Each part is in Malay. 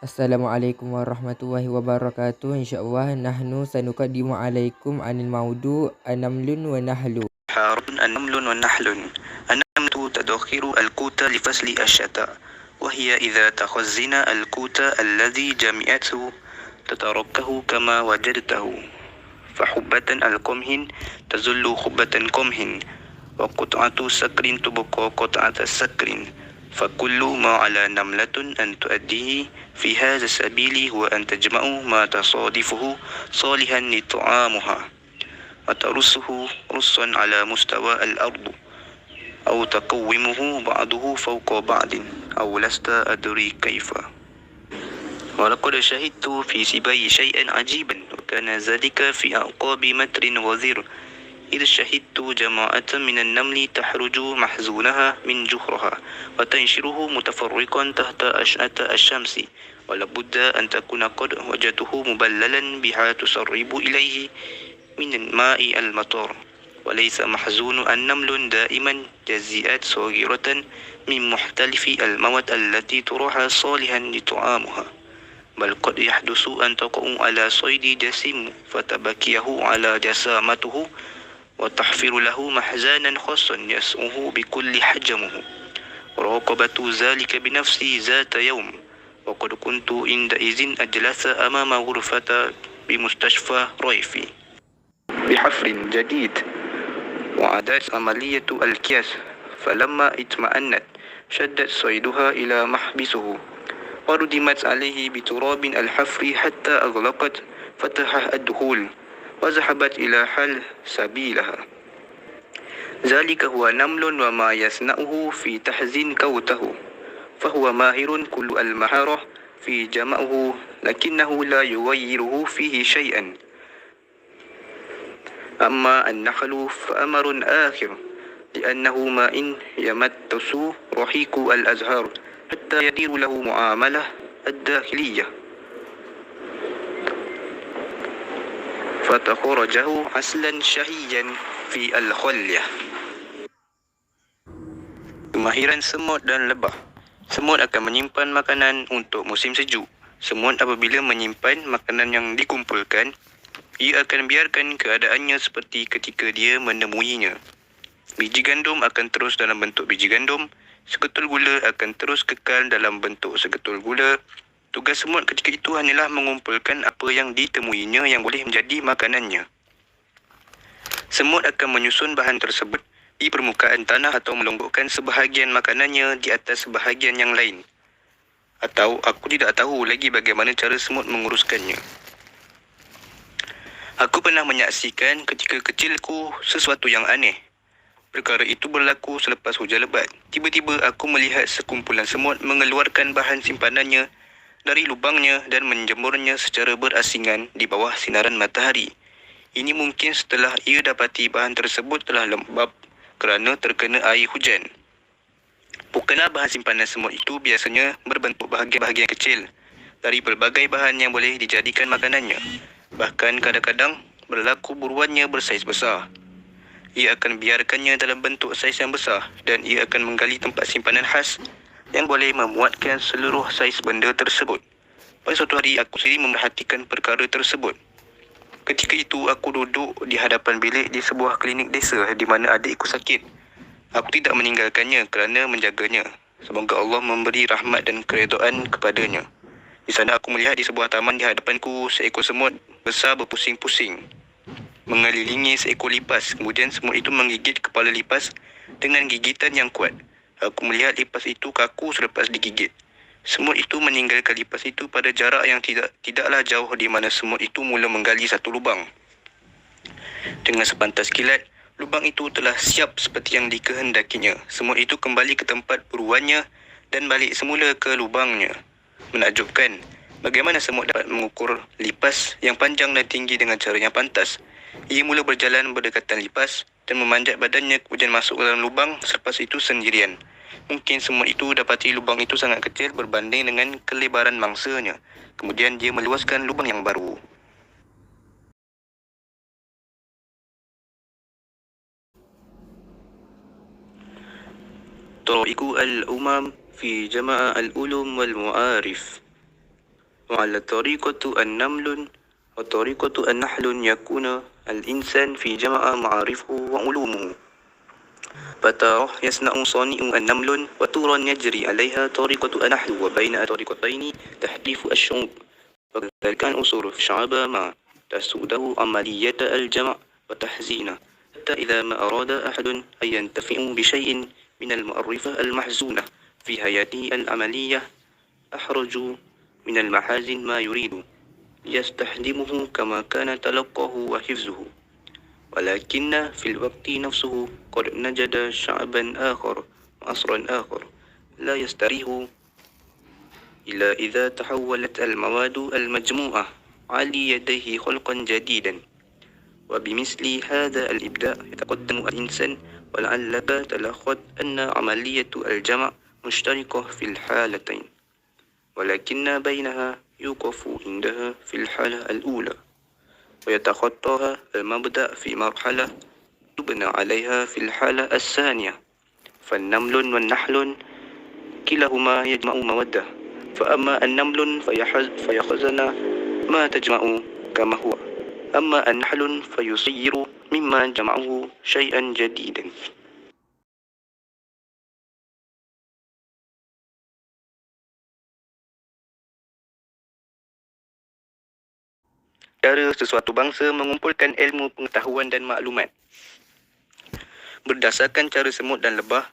Assalamualaikum warahmatullahi wabarakatuh. InsyaAllah nahnu sanuqaddimu alaikum anil maudu' anamlun wa nahlu. النمل ونحل. النمل تدخر القوت لفصل الشتاء، وهي إذا تخزن القوت الذي جمعته تتركه كما وجدته، فحبة القمح تزل حبة قمح، وقطعة سكر تبقى قطعة سكر، فكل ما على نملة أن تؤديه في هذا السبيل هو أن تجمع ما تصادفه صالحا لطعامها وترصه رصا على مستوى الأرض، أو تقومه بعضه فوق بعض، أو لست أدري كيف. ولقد شهدت في سباي شيئا عجيبا، وكان ذلك في أعقاب متر وزير، إذ شهدت جماعة من النمل تحرج محزونها من جحرها وتنشره متفرقا تحت أشعة الشمس، ولابد أن تكون قد وجدته مبللا بها تسرب إليه من الماء المطر. وليس محزون النمل دائما جزيئات صغيرة من مختلف المواد التي تراها صالحا لطعامها، بل قد يحدث أن تقع على صيد جسيم فتبكيه على جسامته وتحفر له محزانا خاصا يسعه بكل حجمه. وراقبت ذلك بنفسي ذات يوم، وقد كنت عندئذ أجلس أمام غرفة بمستشفى ريفي بحفر جديد، وعادت عملية الكياس، فلما اطمأنت شدت صيدها إلى محبسه، وردمت عليه بتراب الحفر حتى أغلقت فتح الدخول وذهبت إلى حل سبيلها. ذلك هو نمل وما يصنعه في تحزين كوته، فهو ماهر كل المهارة في جمعه، لكنه لا يغيره فيه شيئا. أما النحل فأمر آخر، لأنه ما إن يمتس رحيق الأزهار حتى يدير له معاملة الداخلية، فتخرجه عسلا شهيا في الخلية. Kemahiran semut dan lebah. Semut akan menyimpan makanan untuk musim sejuk. Semut apabila menyimpan makanan yang dikumpulkan, ia akan biarkan keadaannya seperti ketika dia menemuinya. Biji gandum akan terus dalam bentuk biji gandum, segetul gula akan terus kekal dalam bentuk segetul gula. Tugas semut ketika itu hanyalah mengumpulkan apa yang ditemuinya yang boleh menjadi makanannya. Semut akan menyusun bahan tersebut di permukaan tanah atau melonggokkan sebahagian makanannya di atas sebahagian yang lain. Atau aku tidak tahu lagi bagaimana cara semut menguruskannya. Aku pernah menyaksikan ketika kecilku sesuatu yang aneh. Perkara itu berlaku selepas hujan lebat. Tiba-tiba aku melihat sekumpulan semut mengeluarkan bahan simpanannya dari lubangnya dan menjemurnya secara berasingan di bawah sinaran matahari. Ini mungkin setelah ia dapati bahan tersebut telah lembab kerana terkena air hujan. Bukanlah bahan simpanan semut itu biasanya berbentuk bahagian-bahagian kecil dari pelbagai bahan yang boleh dijadikan makanannya. Bahkan kadang-kadang berlaku buruannya bersaiz besar. Ia akan biarkannya dalam bentuk saiz yang besar dan ia akan menggali tempat simpanan khas yang boleh memuatkan seluruh saiz benda tersebut. Pada suatu hari aku sendiri memerhatikan perkara tersebut. Ketika itu aku duduk di hadapan bilik di sebuah klinik desa di mana adikku sakit. Aku tidak meninggalkannya kerana menjaganya. Semoga Allah memberi rahmat dan keredaan kepadanya. Di sana aku melihat di sebuah taman di hadapanku seekor semut besar berpusing-pusing mengelilingi seekor lipas. Kemudian semut itu menggigit kepala lipas dengan gigitan yang kuat. Aku melihat lipas itu kaku selepas digigit. Semut itu meninggalkan lipas itu pada jarak yang tidaklah jauh di mana semut itu mula menggali satu lubang. Dengan sepantas kilat, lubang itu telah siap seperti yang dikehendakinya. Semut itu kembali ke tempat buruannya dan balik semula ke lubangnya. Menakjubkan, bagaimana semut dapat mengukur lipas yang panjang dan tinggi dengan cara yang pantas. Ia mula berjalan berdekatan lipas dan memanjat badannya kemudian masuk ke dalam lubang selepas itu sendirian. Mungkin semut itu dapati lubang itu sangat kecil berbanding dengan kelebaran mangsanya. Kemudian dia meluaskan lubang yang baru. طرائق الأمم في جمع العلوم والمعارف. وعلى طريقة النمل وطريقة النحل يكون الإنسان في جمع معارفه وعلومه. فترى يصنع صانع النمل وترى يجري عليها طريقة النحل، وبين الطريقتين تحديث الشعوب. وكذلك الأصول في الشعب ما تسوده عملية الجمع وتحزينه، حتى إذا ما أراد أحد أن ينتفع بشيء من المعرفة المحزونة في حياته العملية أحرج من المحازن ما يريد ليستخدمه كما كان تلقاه وحفظه. ولكن في الوقت نفسه قد نجد شعبا آخر عصرا آخر لا يستريح إلا إذا تحولت المواد المجموعة على يديه خلقا جديدا. وبمثل هذا الإبداع يتقدم الإنسان، ولعلك تلاحظ أن عملية الجمع مشتركة في الحالتين، ولكن بينها يوقف عندها في الحالة الأولى، ويتخطاها المبدأ في مرحلة تبنى عليها في الحالة الثانية. فالنمل والنحل كلاهما يجمع مودة، فأما النمل فيخزن ما تجمع كما هو، أما النحل فيصير مما جمعه شيئا جديدا. Cara sesuatu bangsa mengumpulkan ilmu, pengetahuan dan maklumat. Berdasarkan cara semut dan lebah,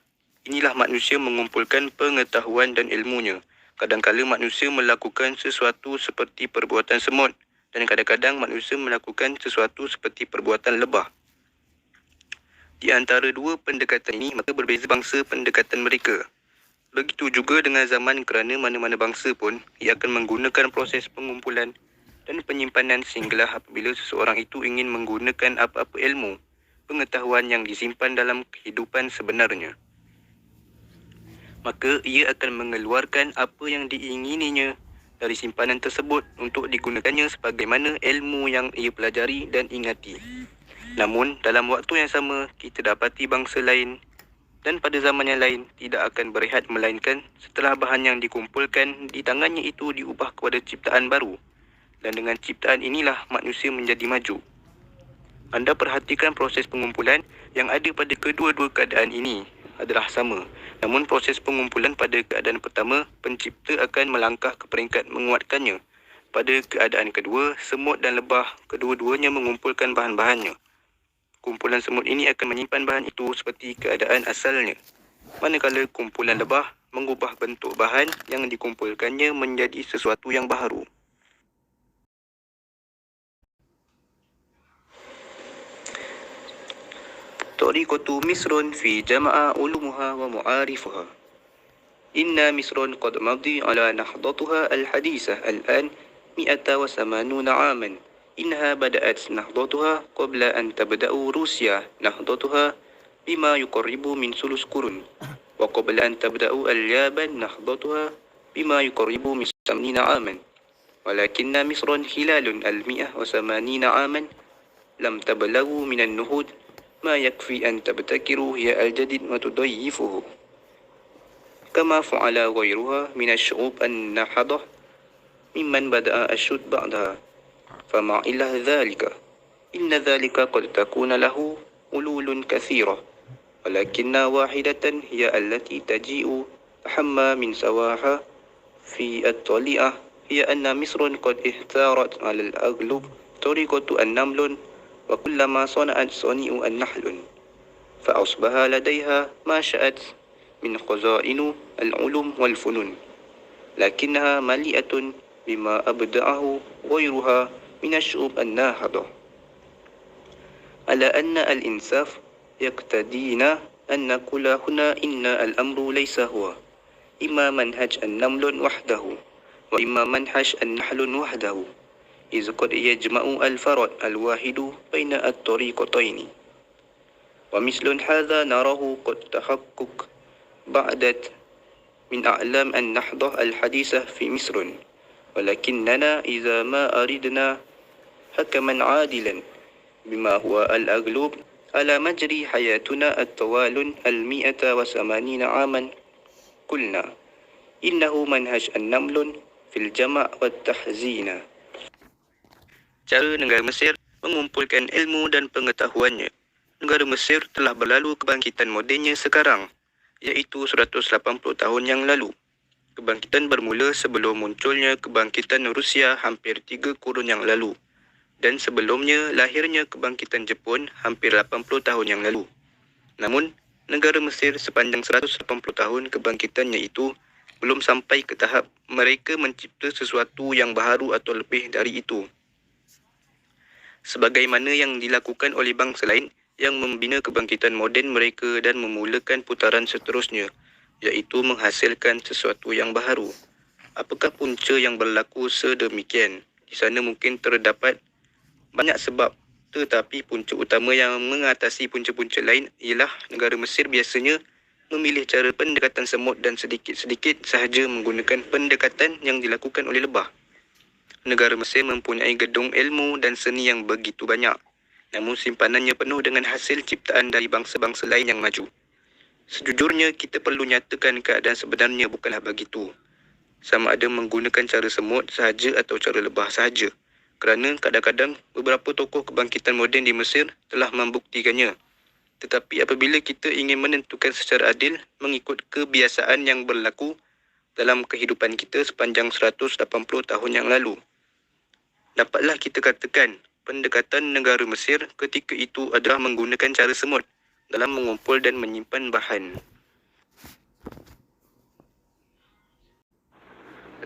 inilah manusia mengumpulkan pengetahuan dan ilmunya. Kadang-kala manusia melakukan sesuatu seperti perbuatan semut, dan kadang-kadang manusia melakukan sesuatu seperti perbuatan lebah. Di antara dua pendekatan ini, maka berbeza bangsa pendekatan mereka. Begitu juga dengan zaman, kerana mana-mana bangsa pun ia akan menggunakan proses pengumpulan dan penyimpanan sehinggalah apabila seseorang itu ingin menggunakan apa-apa ilmu, pengetahuan yang disimpan dalam kehidupan sebenarnya, maka ia akan mengeluarkan apa yang diingininya dari simpanan tersebut untuk digunakannya sebagaimana ilmu yang ia pelajari dan ingati. Namun, dalam waktu yang sama, kita dapati bangsa lain dan pada zaman yang lain tidak akan berehat melainkan setelah bahan yang dikumpulkan di tangannya itu diubah kepada ciptaan baru. Dan dengan ciptaan inilah manusia menjadi maju. Anda perhatikan proses pengumpulan yang ada pada kedua-dua keadaan ini adalah sama. Namun proses pengumpulan pada keadaan pertama, pencipta akan melangkah ke peringkat menguatkannya. Pada keadaan kedua, semut dan lebah kedua-duanya mengumpulkan bahan-bahannya. Kumpulan semut ini akan menyimpan bahan itu seperti keadaan asalnya, manakala kumpulan lebah mengubah bentuk bahan yang dikumpulkannya menjadi sesuatu yang baharu. طريقة مصر في جمع علومها ومعارفها. إن مصر قد مضي على نهضتها الحديثة الآن 180 عاما. إنها بدأت نهضتها قبل أن تبدأ روسيا نهضتها بما يقرب من ثلث قرن، وقبل أن تبدأ اليابان نهضتها بما يقرب من 80 عاما. ولكن مصر خلال 180 عاما لم تبلغ من النهوض ما يكفي أن تبتكر هي الجديد وتضيفه، كما فعل غيرها من الشعوب النهضة ممن بدأ الشد بعدها. فمع إله ذلك إن ذلك قد تكون له حلول كثيرة، ولكن واحدة هي التي تجيء أهم من سواها في الطليعة، هي أن مصر قد اختارت على الأغلب طريقة النمل، وكلما صنعت صنيع النحل فأصبح لديها ما شاءت من خزائن العلوم والفنون، لكنها مليئة بما أبدعه غيرها من الشعوب الناهضة. على أن الإنصاف يقتضينا أن نقول هنا إن الأمر ليس هو إما منهج النمل وحده وإما منهج النحل وحده، إذ قد يجمع الفرد الواحد بين الطريقتين. ومثل هذا نراه قد تحقق بعدت من أعلام النهضة الحديثة في مصر، ولكننا إذا ما أردنا حكما عادلا بما هو الأغلب على مجري حياتنا الطوال 180 عاما قلنا إنه منهج النمل في fil jama' wat tahzina. Cara negara Mesir mengumpulkan ilmu dan pengetahuannya. Negara Mesir telah berlalu kebangkitan modennya sekarang, iaitu 180 tahun yang lalu. Kebangkitan bermula sebelum munculnya kebangkitan Rusia hampir 3 kurun yang lalu, dan sebelumnya lahirnya kebangkitan Jepun hampir 80 tahun yang lalu. Namun, negara Mesir sepanjang 180 tahun kebangkitannya itu belum sampai ke tahap mereka mencipta sesuatu yang baharu atau lebih dari itu, sebagaimana yang dilakukan oleh bangsa lain yang membina kebangkitan moden mereka dan memulakan putaran seterusnya, iaitu menghasilkan sesuatu yang baharu. Apakah punca yang berlaku sedemikian? Di sana mungkin terdapat banyak sebab, tetapi punca utama yang mengatasi punca-punca lain ialah negara Mesir biasanya memilih cara pendekatan semut dan sedikit-sedikit sahaja menggunakan pendekatan yang dilakukan oleh lebah. Negara Mesir mempunyai gedung ilmu dan seni yang begitu banyak, namun simpanannya penuh dengan hasil ciptaan dari bangsa-bangsa lain yang maju. Sejujurnya, kita perlu nyatakan keadaan sebenarnya bukanlah begitu, sama ada menggunakan cara semut sahaja atau cara lebah sahaja, kerana kadang-kadang beberapa tokoh kebangkitan moden di Mesir telah membuktikannya. Tetapi apabila kita ingin menentukan secara adil mengikut kebiasaan yang berlaku dalam kehidupan kita sepanjang 180 tahun yang lalu, dapatlah kita katakan pendekatan negara Mesir ketika itu adalah menggunakan cara semut dalam mengumpul dan menyimpan bahan.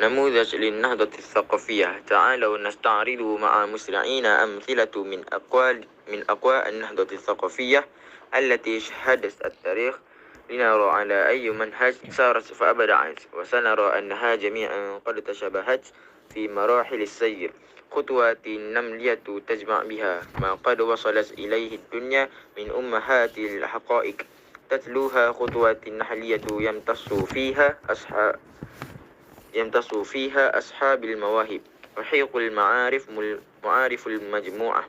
نموذج للنهضة الثقافية. تعالوا نستعرض مع مسرعين أمثلة من أقوى النهضة الثقافية التي شهدت التاريخ، لنرى على أي منهج سارت فأبدعت، وسنرى أنها جميعا قد تشابهت في مراحل السير. خطوات نملية تجمع بها ما قد وصلت إليه الدنيا من أمهات الحقائق، تتلوها خطوات نحلية يمتص فيها أصحاب المواهب رحيق المعارف المجموعة،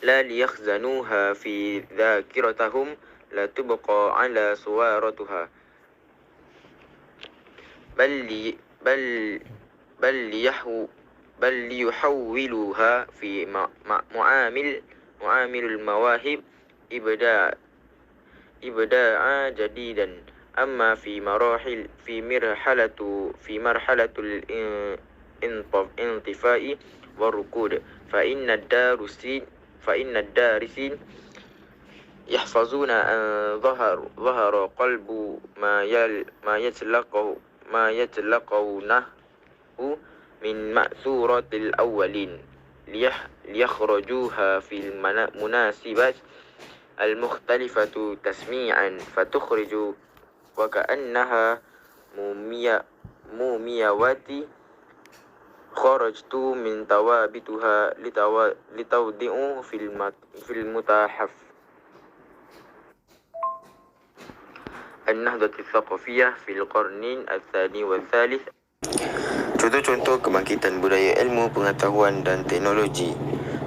لا ليخزنوها في ذاكرتهم، لا تبقى على صورتها، بل ليحولوها في معامل المواهب إبداعا جديدا. أما في مرحلة الانطفاء والركود فإن الدارسين يحفظون أن ظهر قلب ما يتلقونه من مأثورات الأولين ليخرجوها في المناسبات المختلفة تسميعا، فتخرج وكأنها مومياوات خرجت من توابتها لتوضع في المتاحف. النهضة الثقافية في القرن الثاني والثالث. Contoh-contoh kebangkitan budaya ilmu, pengetahuan dan teknologi.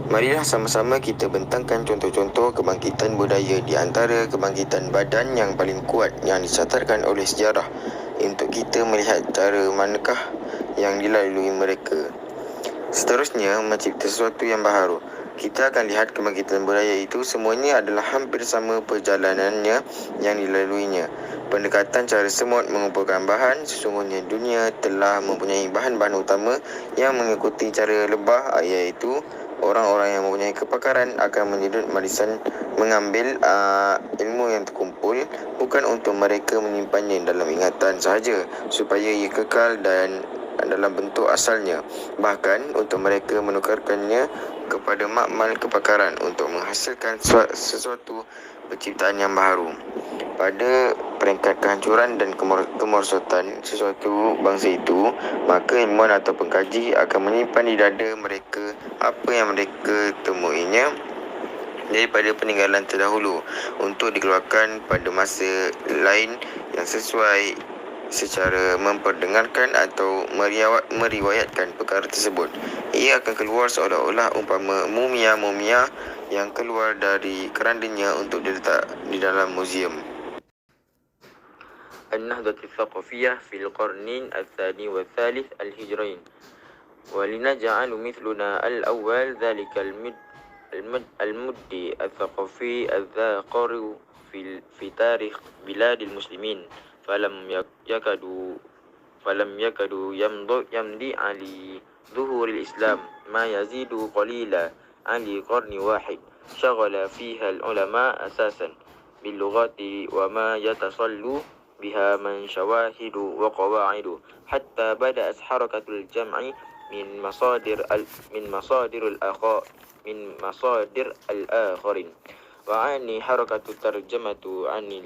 Marilah sama-sama kita bentangkan contoh-contoh kebangkitan budaya di antara kebangkitan badan yang paling kuat yang dicatatkan oleh sejarah untuk kita melihat cara manakah yang dilalui mereka. Seterusnya, mencipta sesuatu yang baharu. Kita akan lihat kebangkitan budaya itu semuanya adalah hampir sama perjalanannya yang dilaluinya. Pendekatan cara semut mengumpulkan bahan, sesungguhnya dunia telah mempunyai bahan-bahan utama yang mengikuti cara lebah, iaitu orang-orang yang mempunyai kepakaran akan menyedut marisan mengambil ilmu yang terkumpul, bukan untuk mereka menyimpannya dalam ingatan sahaja supaya ia kekal dan dalam bentuk asalnya, bahkan untuk mereka menukarkannya kepada makmal kepakaran untuk menghasilkan sesuatu penciptaan yang baharu. Pada peringkat kehancuran dan kemerosotan sesuatu bangsa itu, maka ilmuwan atau pengkaji akan menyimpan di dada mereka apa yang mereka temuinya daripada peninggalan terdahulu untuk dikeluarkan pada masa lain yang sesuai, secara memperdengarkan atau meriwayatkan perkara tersebut. Ia akan keluar seolah-olah umpama mumia yang keluar dari kerandanya untuk diletak di dalam muzium. النهضة الثقافية في القرن الثاني والثالث الهجرين، ولنجعل مثلنا الأول ذلك المد الثقافي الذاكر في تاريخ بلاد المسلمين، فلم يكد يمضي على ظهور الإسلام ما يزيد قليلا عن قرن واحد، شغل فيها العلماء أساسا باللغات وما يتصل بها من شواهد وقواعد، حتى بدأت حركة الجمع من مصادر الآخرين، وعني حركة الترجمة عن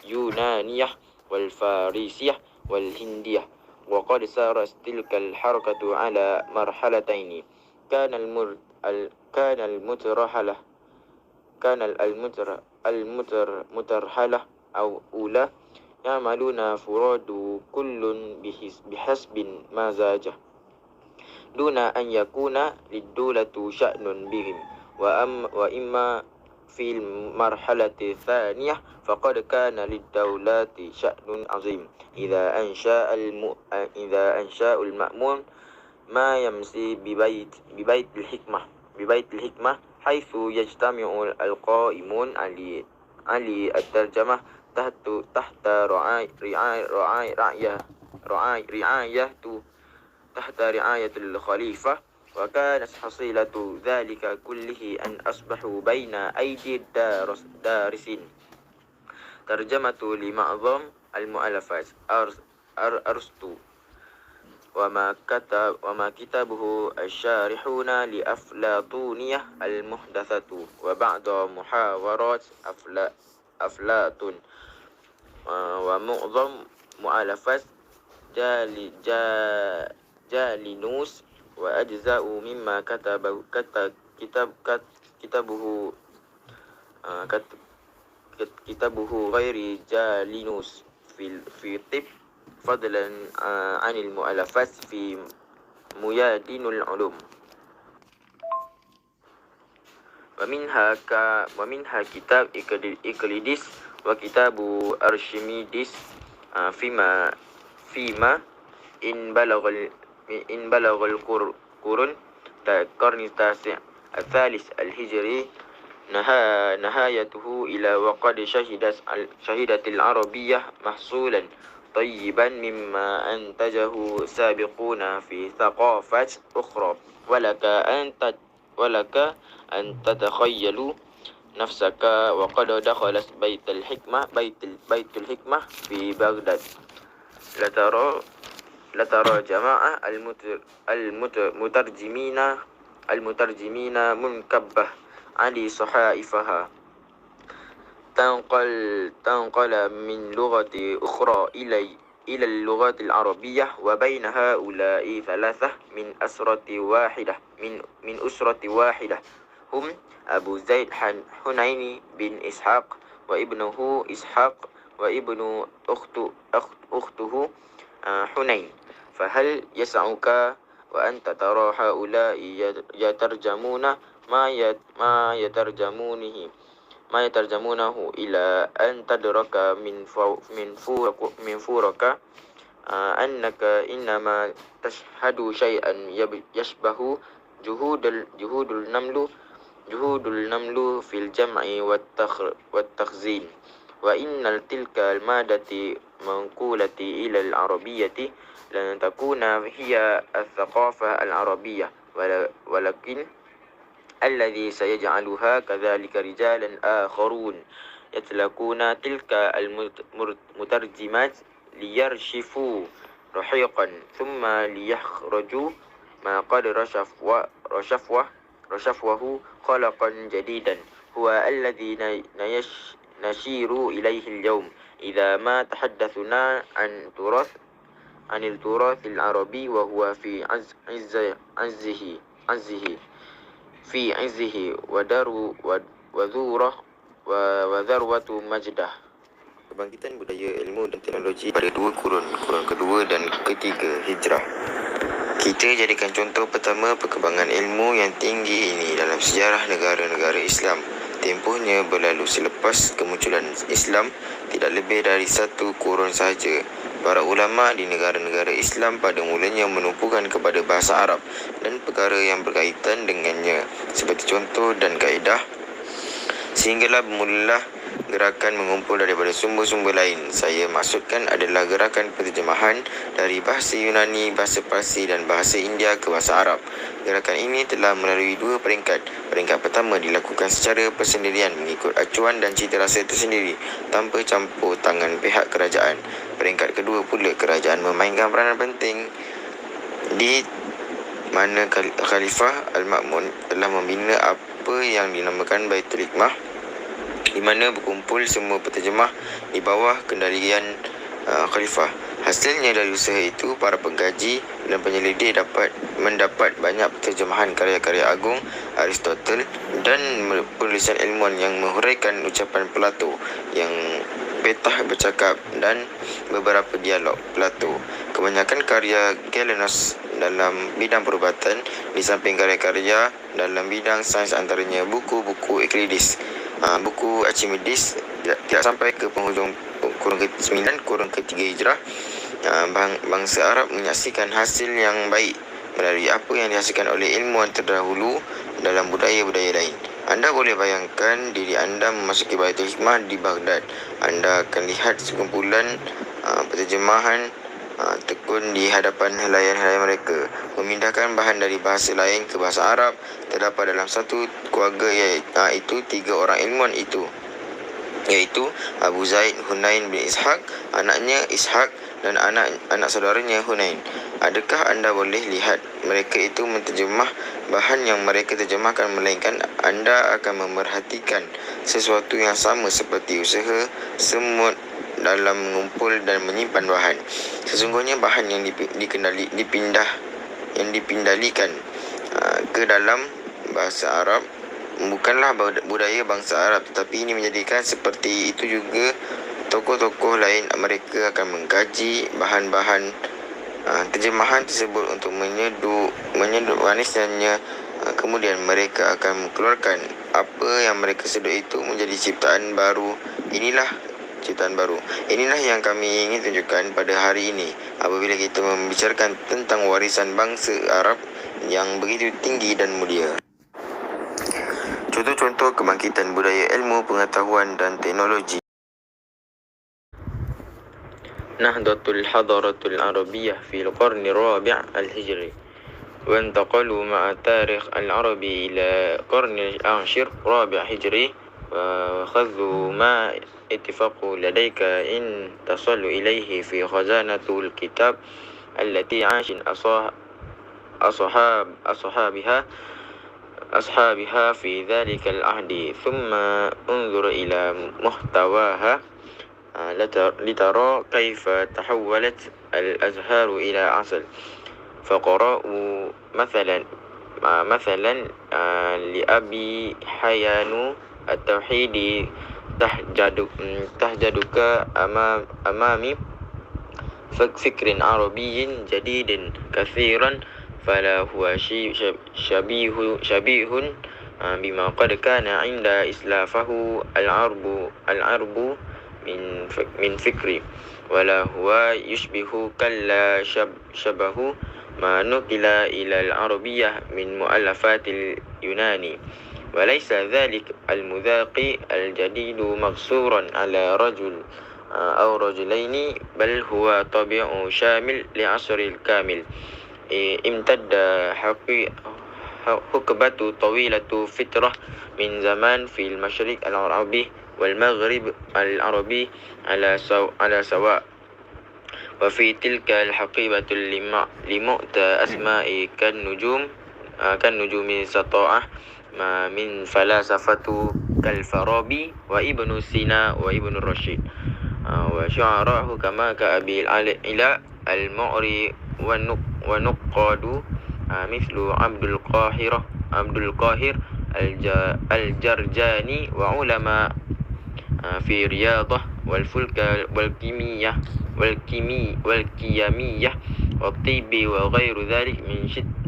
اليونانية والفارسية والهندية. وقد سارت تلك الحركة على مرحلتين. كان المترحلة أو أولى يعملون فراد كل بحسب مزاجه دون أن يكون للدولة شأن بهم، وإما في المرحلة الثانية فقد كان للدولة شأن عظيم إذا أنشأ المأمون ما يمشي ببيت الحكمة حيث يجتمع القائمون على الترجمة تحت رعاية الخليفة. وكانت حصيلة ذلك كله أن أصبحوا بين أيدي الدارسين ترجمة لمعظم المؤلفات أرسطو وما كتبه الشارحون لأفلاطونية المحدثة، وبعد محاورات أفلاطون ومعظم مؤلفات جالينوس، وأجزاء مما كتبه غير جالينوس في الطب، فضلا عن المؤلفات في ميادين العلوم. ومنها كتاب إقليدس وكتاب أرشميدس، فيما إن بلغ القرن الثالث الهجري نهايته إلى وقد شهدت العربية محصولا طيبا مما أنتجه سابقون في ثقافات أخرى. ولك أن تتخيل نفسك وقد دخلت بيت الحكمة في بغداد لترى جماعة المترجمين منكبة على صحائفها تنقل من لغة أخرى إلى اللغة العربية، وبين هؤلاء ثلاثة من أسرة واحدة هم أبو زيد حنين بن إسحاق وابنه إسحاق وابن أخته حنين. فهل يسعك وأنت ترى هؤلاء يترجمون ما يترجمونه إلى أن تدرك من فورك أنك إنما تشهد شيئا يشبه جهود النمل في الجمع والتخزين، وإن تلك المادة منقولة إلى العربية لن تكون هي الثقافة العربية، ولكن الذي سيجعلها كذلك رجالا آخرون يتلقون تلك المترجمات ليرشفوا رحيقا ثم ليخرجوا ما قد رشفوه خلقا جديدا، هو الذي نشير إليه اليوم إذا ما تحدثنا عن التراث العربي، وهو في عزه وذروة مجده. Kebangkitan budaya, ilmu dan teknologi pada dua kurun kedua dan ketiga hijrah. Kita jadikan contoh pertama perkembangan ilmu yang tinggi ini dalam sejarah negara-negara Islam. Tempohnya berlalu selepas kemunculan Islam tidak lebih dari 1 kurun sahaja. Para ulama di negara-negara Islam pada mulanya menumpukan kepada bahasa Arab dan perkara yang berkaitan dengannya seperti contoh dan kaedah, sehinggalah bermulalah gerakan mengumpul daripada sumber-sumber lain. Saya maksudkan adalah gerakan penterjemahan dari bahasa Yunani, bahasa Parsi dan bahasa India ke bahasa Arab. Gerakan ini telah melalui 2 peringkat. Peringkat pertama dilakukan secara persendirian mengikut acuan dan cita rasa tersendiri tanpa campur tangan pihak kerajaan. Peringkat kedua pula, kerajaan memainkan peranan penting di mana Khalifah Al-Ma'mun telah membina apa yang dinamakan Baitul Hikmah, di mana berkumpul semua penterjemah di bawah kendalian Khalifah. Hasilnya dari usaha itu, para pengkaji dan penyelidik mendapat banyak terjemahan karya-karya agung Aristotle dan penulisan ilmuwan yang menghuraikan ucapan Plato, yang petah bercakap dan beberapa dialog Plato. Kebanyakan karya Galenos dalam bidang perubatan, di samping karya-karya dalam bidang sains, antaranya buku-buku Euclides, buku Archimedes, tidak sampai ke penghujung kurun ke-9, kurun ke-3 Hijrah. Bangsa Arab menyaksikan hasil yang baik melalui apa yang dihasilkan oleh ilmuwan terdahulu dalam budaya-budaya lain. Anda boleh bayangkan diri anda memasuki Baitul Hikmah di Baghdad. Anda akan lihat sekumpulan penterjemahan tekun di hadapan helaian-helaian mereka, memindahkan bahan dari bahasa lain ke bahasa Arab. Terdapat dalam satu keluarga iaitu 3 orang ilmuwan itu, iaitu Abu Zaid Hunain bin Ishaq, anaknya Ishaq dan anak saudaranya Hunain. Adakah anda boleh lihat mereka itu menterjemah bahan yang mereka terjemahkan, melainkan anda akan memerhatikan sesuatu yang sama seperti usaha semut dalam mengumpul dan menyimpan bahan. Sesungguhnya bahan yang dipindahkan ke dalam bahasa Arab bukanlah budaya bangsa Arab, tetapi ini menjadikan seperti itu juga tokoh-tokoh lain. Mereka akan mengkaji bahan-bahan terjemahan tersebut untuk menyeduk manisnya. Kemudian mereka akan mengeluarkan apa yang mereka sedut itu menjadi ciptaan baru. Inilah yang kami ingin tunjukkan pada hari ini apabila kita membicarakan tentang warisan bangsa Arab yang begitu tinggi dan mulia. Contoh-contoh kebangkitan budaya ilmu, pengetahuan dan teknologi. نهضة الحضارة العربية في القرن الرابع الهجري، وانتقلوا مع التاريخ العربي إلى قرن العاشر رابع هجري، وخذوا ما اتفقوا لديك إن تصلوا إليه في خزانة الكتاب التي عاش أصحابها في ذلك العهد، ثم انظر إلى محتواها لترى كيف تحولت الأزهار إلى عسل. فقرأوا مثلا لأبي حيان التوحيد تهجدك أمام فكر عربي جديد كثيرا، فلا هو شبيه بما قد كان عند إسلافه العرب من فكري، ولا هو يشبه كلا شبه ما نقل إلى العربية من مؤلفات اليوناني. وليس ذلك المذاق الجديد مقصورا على رجل أو رجلين، بل هو طبيع شامل لعصر الكامل. امتد حقبة طويلة فترة من زمان في المشرق العربي والمغرب العربي على سواء، وفي تلك الحقيبة لمؤت أسماء كالنجوم سطاعة من فلاسفة كالفارابي وابن سينا وابن رشيد، وشعراء كما كأبي العلاء المعري ونقاد مثل عبد القاهر الجرجاني، وعلماء في رياضة والفلك والكيمياء والطب وغير ذلك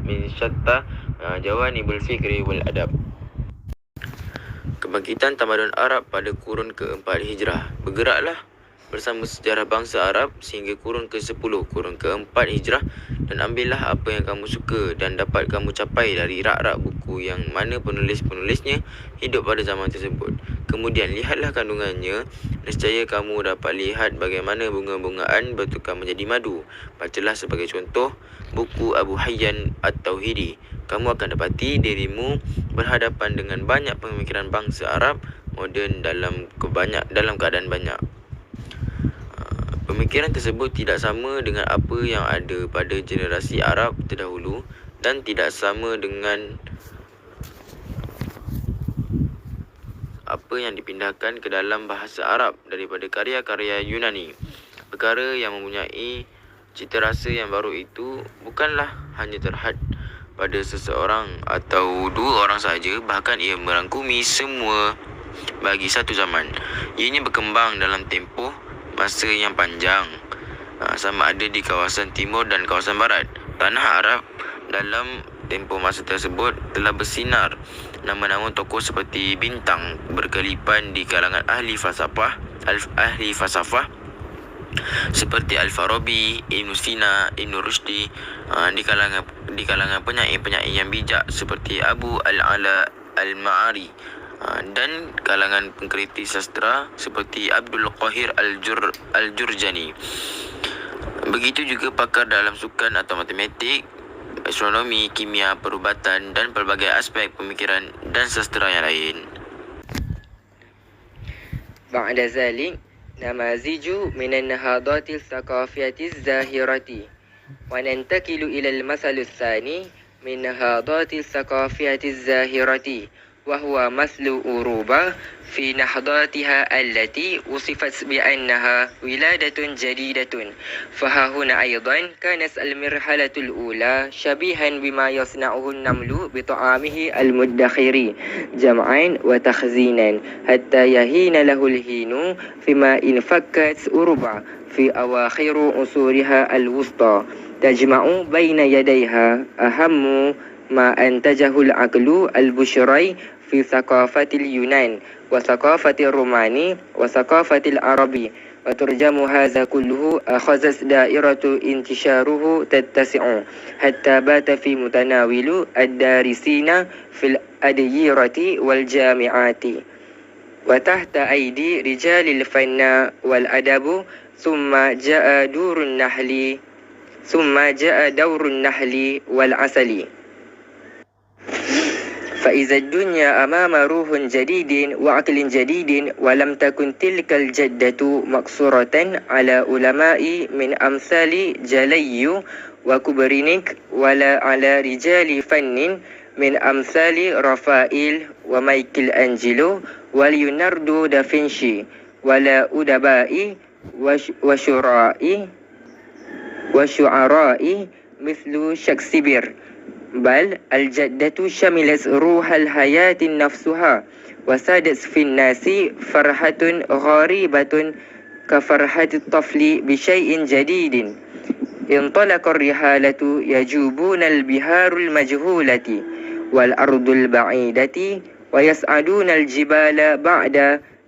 من شتى جوانب الفكر والأدب. Kebangkitan tamadun Arab pada kurun ke-4 Hijrah. Bergeraklah bersama sejarah bangsa Arab sehingga kurun ke-10, kurun ke-4 Hijrah, dan ambillah apa yang kamu suka dan dapat kamu capai dari rak-rak buku yang mana penulis-penulisnya hidup pada zaman tersebut. Kemudian lihatlah kandungannya, nescaya kamu dapat lihat bagaimana bunga-bungaan bertukar menjadi madu. Bacalah sebagai contoh buku Abu Hayyan At-Tauhidi. Kamu akan dapati dirimu berhadapan dengan banyak pemikiran bangsa Arab moden dalam keadaan banyak. Pemikiran tersebut tidak sama dengan apa yang ada pada generasi Arab terdahulu dan tidak sama dengan apa yang dipindahkan ke dalam bahasa Arab daripada karya-karya Yunani. Perkara yang mempunyai cita rasa yang baru itu bukanlah hanya terhad pada seseorang atau dua orang sahaja, bahkan ia merangkumi semua bagi satu zaman. Ianya berkembang dalam tempoh masa yang panjang, sama ada di kawasan timur dan kawasan barat. Tanah Arab dalam tempoh masa tersebut telah bersinar nama-nama tokoh seperti bintang berkelipan di kalangan ahli falsafah seperti Al-Farabi, Ibn Sina, Ibn Rushdi, di kalangan penyair-penyair yang bijak seperti Abu Al-Ala Al-Ma'ari, dan kalangan pengkritik sastra seperti Abdul Qahir Al-Jurjani. Begitu juga pakar dalam sukan atau matematik, astronomi, kimia, perubatan dan pelbagai aspek pemikiran dan sastra yang lain. بعد ذلك نماذج من النهضات الثقافية الزاهرة وننتقل إلى المثل الثاني من نهضات الثقافية الزاهرة وهو مثل أوروبا في نهضاتها التي وصفت بأنها ولادة جديدة. فها هنا أيضا كانت المرحلة الأولى شبيها بما يصنعه النمل بطعامه المدخر جمعا وتخزينا حتى يهين له الهين، فيما إن فكت أوروبا في أواخر عصورها الوسطى تجمع بين يديها أهم ما أنتجه العقل البشري في ثقافة اليونان وثقافة الروماني وثقافة العربي، وترجم هذا كله أخذت دائرة انتشاره تتسع حتى بات في متناول الدارسين في الأديرة والجامعات وتحت أيدي رجال الفن والأدب. ثم جاء دور النحل والعسل. فإذا الدنيا أمام روح جديد وعقل جديد، ولم تكن تلك الجدة مقصورة على علماء من أمثال جاليليو وكوبرنيك، ولا على رجال فن من أمثال رافائيل ومايكل أنجلو وليوناردو دافنشي، ولا أدباء وشعراء مثل شكسبير، بل الجدة شملت روح الحياة نفسها وسادت في الناس فرحة غريبة كفرحة الطفل بشيء جديد. انطلق الرحالة يجوبون البحار المجهولة والأرض البعيدة ويصعدون الجبال بعد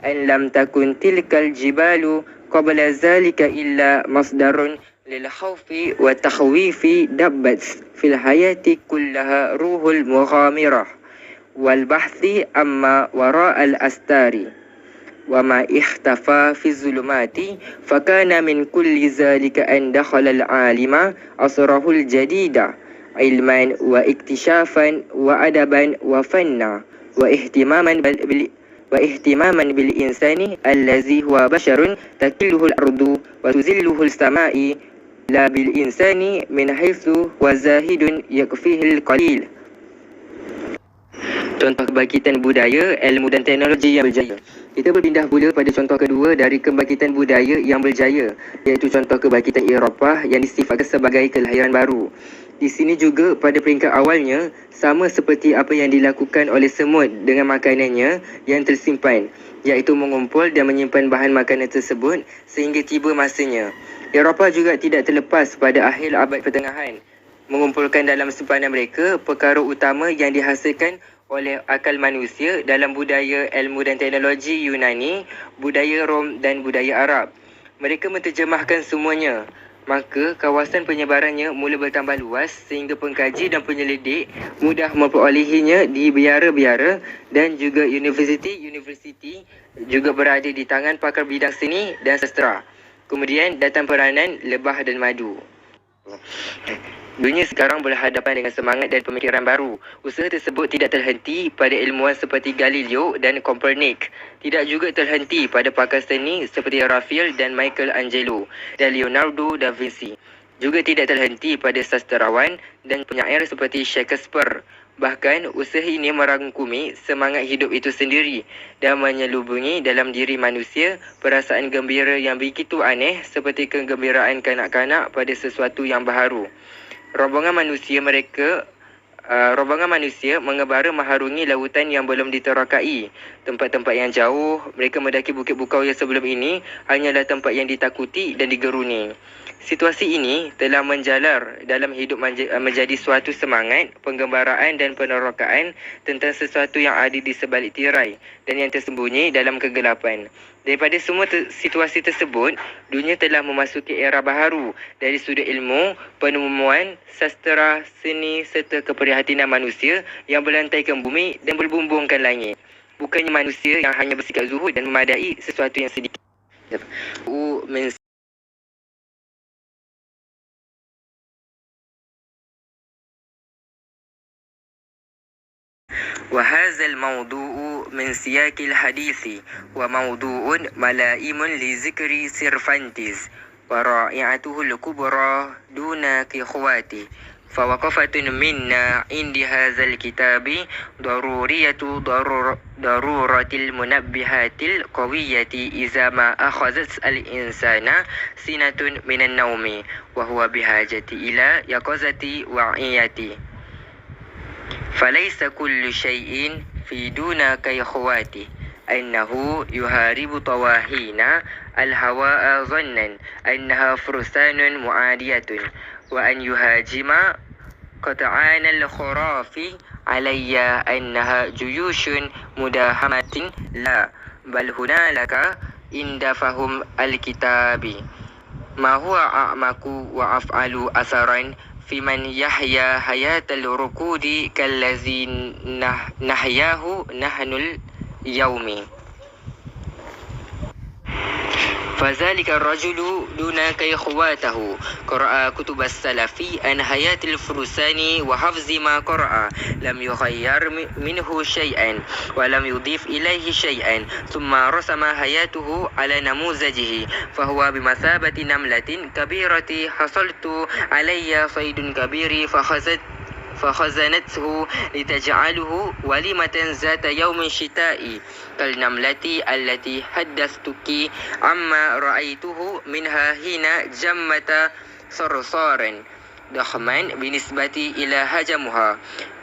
أن لم تكن تلك الجبال قبل ذلك إلا مصدر للخوف والتخويف. دبت في الحياة كلها روح المغامرة والبحث عما وراء الأستار وما اختفى في الظلمات. فكان من كل ذلك أن دخل العالم عصره الجديد علما واكتشافا وأدبا وفنا واهتماما بالإنسان الذي هو بشر تكله الأرض وتزله السماء، لا بالإنسان من حيث وزاهد يكفيه القليل. Contoh kebangkitan budaya, ilmu dan teknologi yang berjaya. Kita berpindah pula pada contoh kedua dari kebangkitan budaya yang berjaya, iaitu contoh kebangkitan Eropah yang disifatkan sebagai kelahiran baru. Di sini juga pada peringkat awalnya sama seperti apa yang dilakukan oleh semut dengan makanannya yang tersimpan, iaitu mengumpul dan menyimpan bahan makanan tersebut sehingga tiba masanya. Eropah juga tidak terlepas pada akhir abad pertengahan mengumpulkan dalam simpanan mereka perkara utama yang dihasilkan oleh akal manusia dalam budaya ilmu dan teknologi Yunani, budaya Rom dan budaya Arab. Mereka menterjemahkan semuanya. Maka kawasan penyebarannya mula bertambah luas sehingga pengkaji dan penyelidik mudah memperolehinya di biara-biara dan juga universiti juga berada di tangan pakar bidang seni dan sastera. Kemudian datang peranan lebah dan madu. Dunia sekarang berhadapan dengan semangat dan pemikiran baru. Usaha tersebut tidak terhenti pada ilmuwan seperti Galileo dan Copernic. Tidak juga terhenti pada pakar seni seperti Raphael dan Michelangelo dan Leonardo da Vinci. Juga tidak terhenti pada sastrawan dan penyair seperti Shakespeare. Bahkan, usaha ini merangkumi semangat hidup itu sendiri dan menyelubungi dalam diri manusia perasaan gembira yang begitu aneh seperti kegembiraan kanak-kanak pada sesuatu yang baharu. Rombongan manusia mengebara mengharungi lautan yang belum diterakai. Tempat-tempat yang jauh, mereka mendaki bukit bukau yang sebelum ini hanyalah tempat yang ditakuti dan digeruni. Situasi ini telah menjalar dalam hidup menjadi suatu semangat, penggembaraan dan penerokaan tentang sesuatu yang ada di sebalik tirai dan yang tersembunyi dalam kegelapan. Daripada semua situasi tersebut, dunia telah memasuki era baharu dari sudut ilmu, penemuan, sastera, seni serta keprihatinan manusia yang berlantaikan bumi dan berbumbungkan langit. Bukannya manusia yang hanya bersikap zuhud dan memadai sesuatu yang sedikit. وهذا الموضوع من سياق الحديث وموضوع ملائم لذكر سيرفانتس ورائعته الكبرى دون إخواته فوقفة منا عند هذا الكتاب ضرورة المنبهات القوية إذا ما أخذت الإنسان سنة من النوم وهو بحاجة إلى يقظة وعية فليس كل شيء في دونك إخواتي أنه يهارب طواهينا الهواء ظنا أنها فرسان معادية وأن يهاجم قطعان الخراف علي أنها جيوش مداهمة لا بل هنالك عند فهم الكتاب ما هو أعمق وأفعل أثرا في من يحيا حياة الركود كالذي نحياه نحن اليوم فذلك الرجل دونك إخواته قرأ كتب السلف عن حياة الفرسان وحفظ ما قرأ لم يغير منه شيئا ولم يضيف إليه شيئا ثم رسم حياته على نموذجه فهو بمثابة نملة كبيرة حصلت علي صيد كبير فخزنته لتجعله وليمة ذات يوم شتائي كالنملة التي حدثتك عما رأيته منها حين جمت صرصارا ضخما بالنسبة إلى حجمها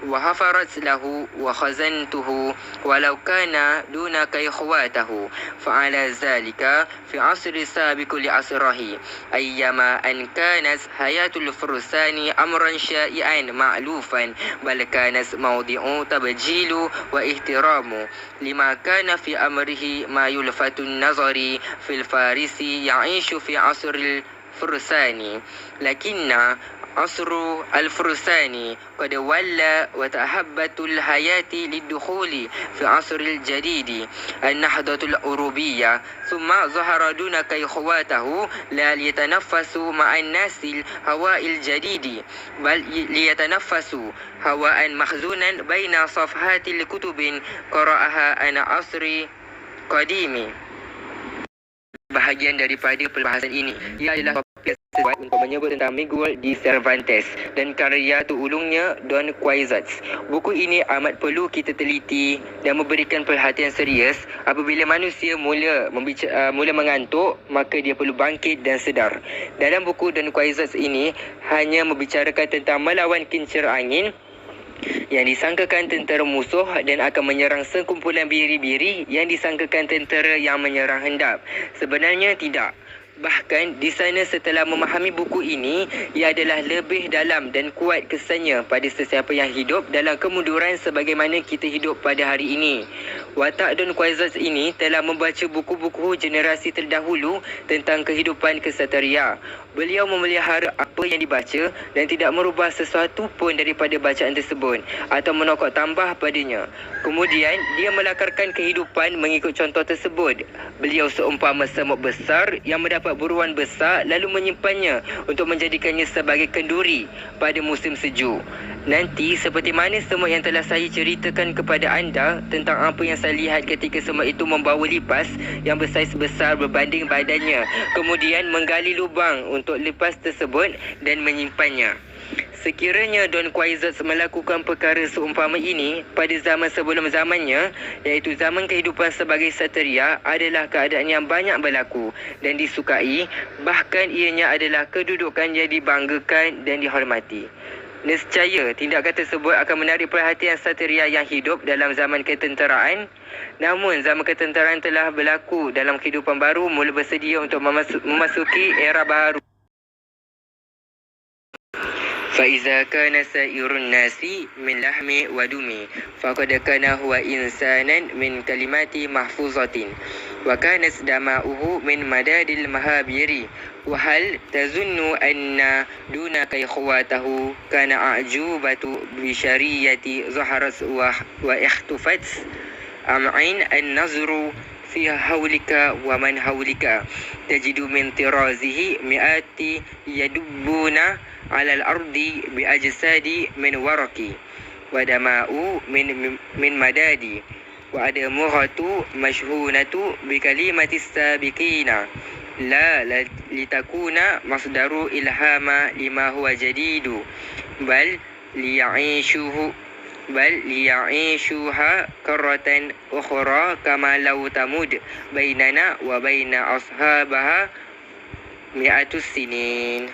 وحفرت له وخزنته ولو كان دونك إخواته فعلى ذلك في عصر سابق لعصره أيما أن كانت حياة الفرسان أمرا شائعا مألوفا بل كانت موضع تبجيل واحترام لما كان في أمره ما يلفت النظر في الفارس يعيش في عصر الفرسان لكن عصر الفرسان قد ولى وتهبت الحياة للدخول في عصر الجديد النهضة الأوروبية ثم ظهر دونك إخواته لا ليتنفسوا مع الناس الهواء الجديد بل ليتنفسوا هواء مخزونا بين صفحات الكتب قرأها عن عصر قديم. Bahagian daripada perbahasan ini ia adalah topik sesuai untuk menyebut tentang Miguel de Cervantes dan karya ulungnya Don Quixote. Buku ini amat perlu kita teliti dan memberikan perhatian serius. Apabila manusia mula mengantuk, maka dia perlu bangkit dan sedar. Dalam buku Don Quixote ini hanya membicarakan tentang melawan kincir angin yang disangkakan tentera musuh dan akan menyerang sekumpulan biri-biri yang disangkakan tentera yang menyerang hendap. Sebenarnya tidak. Bahkan di sana setelah memahami buku ini, ia adalah lebih dalam dan kuat kesannya pada sesiapa yang hidup dalam kemunduran sebagaimana kita hidup pada hari ini. Watak Don Quixote ini telah membaca buku-buku generasi terdahulu tentang kehidupan kesatria. Beliau memelihara apa yang dibaca dan tidak merubah sesuatu pun daripada bacaan tersebut atau menokok tambah padanya. Kemudian, dia melakarkan kehidupan mengikut contoh tersebut. Beliau seumpama semut besar yang mendapat buruan besar lalu menyimpannya untuk menjadikannya sebagai kenduri pada musim sejuk. Nanti seperti mana semut yang telah saya ceritakan kepada anda tentang apa yang saya lihat ketika semut itu membawa lipas yang bersaiz besar berbanding badannya, kemudian menggali lubang untuk lipas tersebut dan menyimpannya. Sekiranya Don Quixote melakukan perkara seumpama ini pada zaman sebelum zamannya, iaitu zaman kehidupan sebagai satria, adalah keadaan yang banyak berlaku dan disukai, bahkan ianya adalah kedudukan yang dibanggakan dan dihormati. Nescaya tindakan tersebut akan menarik perhatian satria yang hidup dalam zaman ketenteraan. Namun zaman ketenteraan telah berlaku dalam kehidupan baru, mula bersedia untuk memasuki era baru. فإذا كان سائر الناس من لحم ودم فقد كان هو إنسانا من كلمات محفوظة وكانت دماؤه من مداد المهابير وهل تظن أن دونك إخواته كان أعجوبة بشرية ظهرت واختفت أم عين النظر في حولك ومن حولك تجد من طرازه مئات يدبون على الأرض بأجساد من ورق ودماء من مداد وأدمغة مشهونة بكلمة السابقين لا لتكون مصدر إلهام لما هو جديد بل ليعيشوها كرة أخرى كما لو تمد بيننا وبين أصحابها 100 السنين,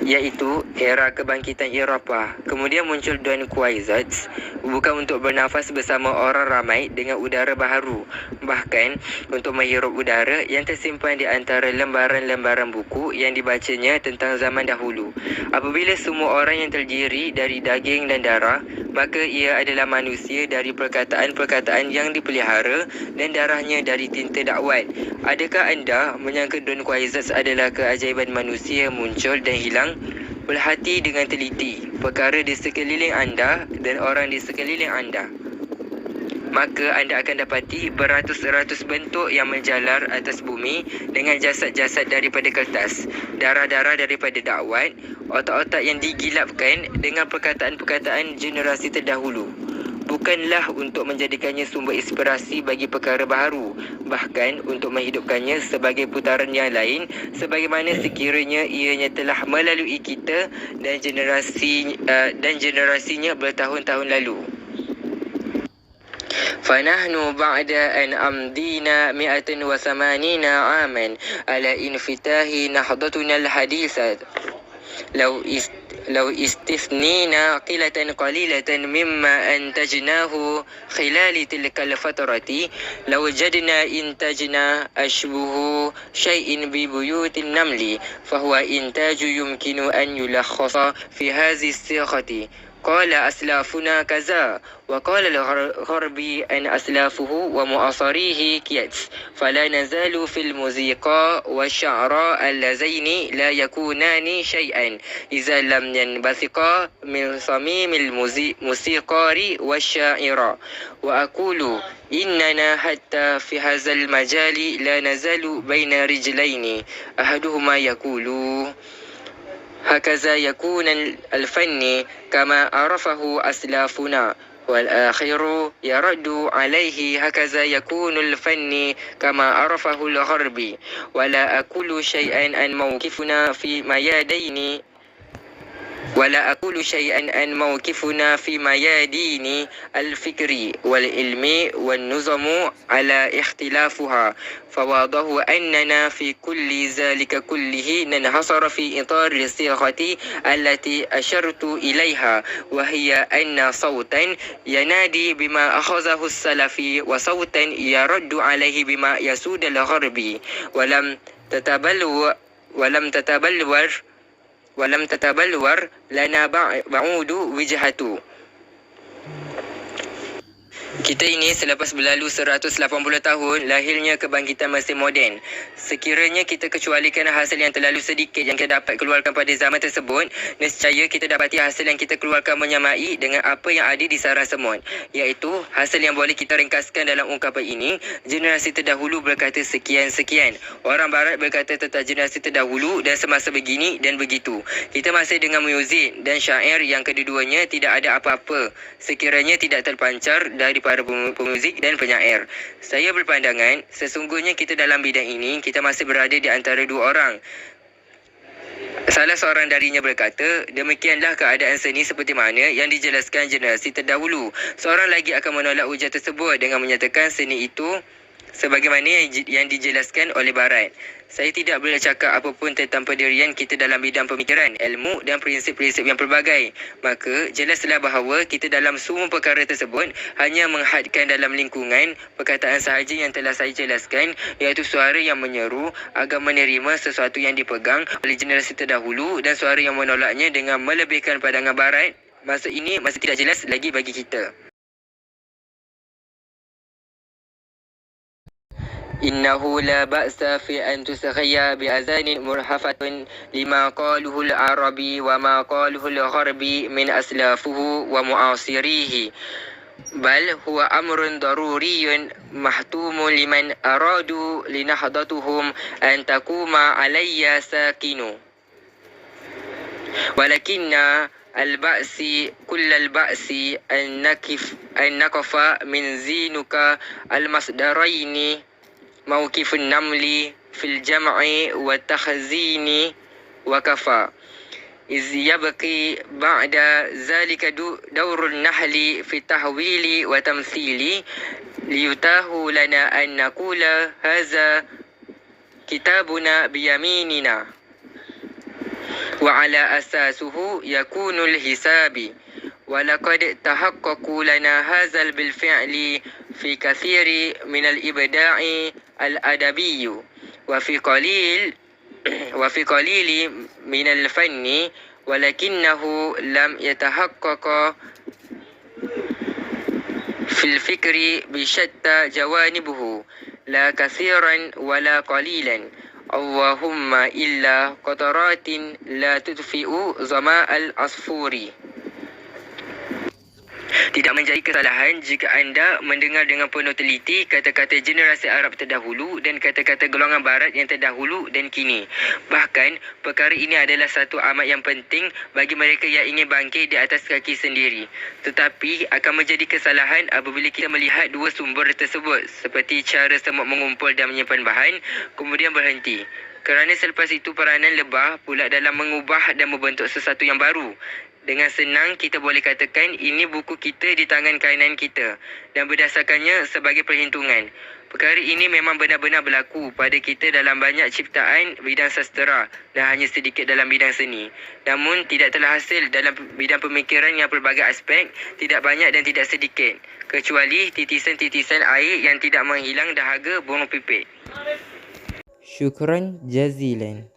iaitu era kebangkitan Eropah. Kemudian muncul Don Quixote, bukan untuk bernafas bersama orang ramai dengan udara baharu, bahkan untuk menghirup udara yang tersimpan di antara lembaran-lembaran buku yang dibacanya tentang zaman dahulu. Apabila semua orang yang terdiri dari daging dan darah, maka ia adalah manusia dari perkataan-perkataan yang dipelihara dan darahnya dari tinta dakwat. Adakah anda menyangka Don Quixote adalah keajaiban manusia yang muncul dan hilang? Berhati dengan teliti perkara di sekeliling anda dan orang di sekeliling anda, maka anda akan dapati beratus-ratus bentuk yang menjalar atas bumi dengan jasad-jasad daripada kertas, darah-darah daripada dakwat, otak-otak yang digilapkan dengan perkataan-perkataan generasi terdahulu. Bukanlah untuk menjadikannya sumber inspirasi bagi perkara baharu, bahkan untuk menghidupkannya sebagai putaran yang lain, sebagaimana sekiranya ianya telah melalui kita dan generasinya bertahun-tahun lalu. فنحن بعد أن أمضينا 180 عاما على انفتاح نهضتنا الحديثة لو استثنينا قلة قليلة مما أنتجناه خلال تلك الفترة لوجدنا إنتاجنا أشبه شيء ببيوت النمل، فهو إنتاج يمكن أن يلخص في هذه الصيغة: قال أسلافنا كذا، وقال الغرب أن أسلافه ومؤثريه كيتس، فلا نزال في الموسيقى والشعراء اللذين لا يكونان شيئا إذا لم ينبثقا من صميم الموسيقار والشاعر. وأقول إننا حتى في هذا المجال لا نزال بين رجلين، أحدهما يقول هكذا يكون الفن كما عرفه أسلافنا، والآخر يرد عليه هكذا يكون الفن كما عرفه الغرب. ولا أقول شيئا عن موقفنا في ميادين ولا أقول شيئا عن موقفنا في ميادين الفكر والعلم والنظم على اختلافها، فواضح أننا في كل ذلك كله ننحصر في إطار الصيغة التي أشرت إليها، وهي أن صوتا ينادي بما أخذه السلف وصوتا يرد عليه بما يسود الغرب، ولم تتبلور لنا بعود وجهة. Kita ini selepas berlalu 180 tahun lahirnya kebangkitan mesin moden. Sekiranya kita kecualikan hasil yang terlalu sedikit yang kita dapat keluarkan pada zaman tersebut, nescaya kita dapati hasil yang kita keluarkan menyamai dengan apa yang ada di sarang semut, iaitu hasil yang boleh kita ringkaskan dalam ungkapan ini: generasi terdahulu berkata sekian-sekian, orang barat berkata tentang generasi terdahulu dan semasa begini dan begitu. Kita masih dengan muzik dan syair yang kedua-duanya tidak ada apa-apa sekiranya tidak terpancar dari para pemuzik dan penyair. Saya berpandangan sesungguhnya kita dalam bidang ini kita masih berada di antara dua orang. Salah seorang darinya berkata, demikianlah keadaan seni seperti mana yang dijelaskan generasi terdahulu. Seorang lagi akan menolak ujar tersebut dengan menyatakan seni itu sebagaimana yang dijelaskan oleh Barat. Saya tidak boleh cakap apapun tentang pendirian kita dalam bidang pemikiran, ilmu dan prinsip-prinsip yang pelbagai. Maka jelaslah bahawa kita dalam semua perkara tersebut hanya menghadkan dalam lingkungan perkataan sahaja yang telah saya jelaskan, iaitu suara yang menyeru agar menerima sesuatu yang dipegang oleh generasi terdahulu dan suara yang menolaknya dengan melebihkan pandangan Barat. Maksud ini masih tidak jelas lagi bagi kita. إنه لا بأس في أن تسغي بأذان مرهفة لما قاله العربي وما قاله الغربي من أسلافه ومعاصريه، بل هو أمر ضروري محتوم لمن أرادوا لنهضتهم أن تقوم علي ساكن، ولكن البأس كل البأس أن نقف من زينك المصدرين موقف النمل في الجمع والتخزين وكفى، إذ يبقي بعد ذلك دور النحل في التحويل وتمثيل، ليتاه لنا أن نقول هذا كتابنا بيميننا وعلى أساسه يكون الحساب، ولقد تحقق لنا هذا بالفعل في كثير من الإبداع الأدبي وفي قليل من الفن، ولكنه لم يتحقق في الفكر بشتى جوانبه لا كثيرا ولا قليلا، اللهم إلا قطرات لا تطفئ ظماء العصفور. Tidak menjadi kesalahan jika anda mendengar dengan penuh teliti kata-kata generasi Arab terdahulu dan kata-kata golongan Barat yang terdahulu dan kini. Bahkan, perkara ini adalah satu amat yang penting bagi mereka yang ingin bangkit di atas kaki sendiri. Tetapi, akan menjadi kesalahan apabila kita melihat dua sumber tersebut seperti cara semut mengumpul dan menyimpan bahan, kemudian berhenti. Kerana selepas itu peranan lebah pula dalam mengubah dan membentuk sesuatu yang baru. Dengan senang kita boleh katakan ini buku kita di tangan kanan kita dan berdasarkannya sebagai perhitungan. Perkara ini memang benar-benar berlaku pada kita dalam banyak ciptaan bidang sastera dan hanya sedikit dalam bidang seni. Namun tidak telah hasil dalam bidang pemikiran yang pelbagai aspek, tidak banyak dan tidak sedikit, kecuali titisan-titisan air yang tidak menghilang dahaga burung pipit. Syukran jazilan.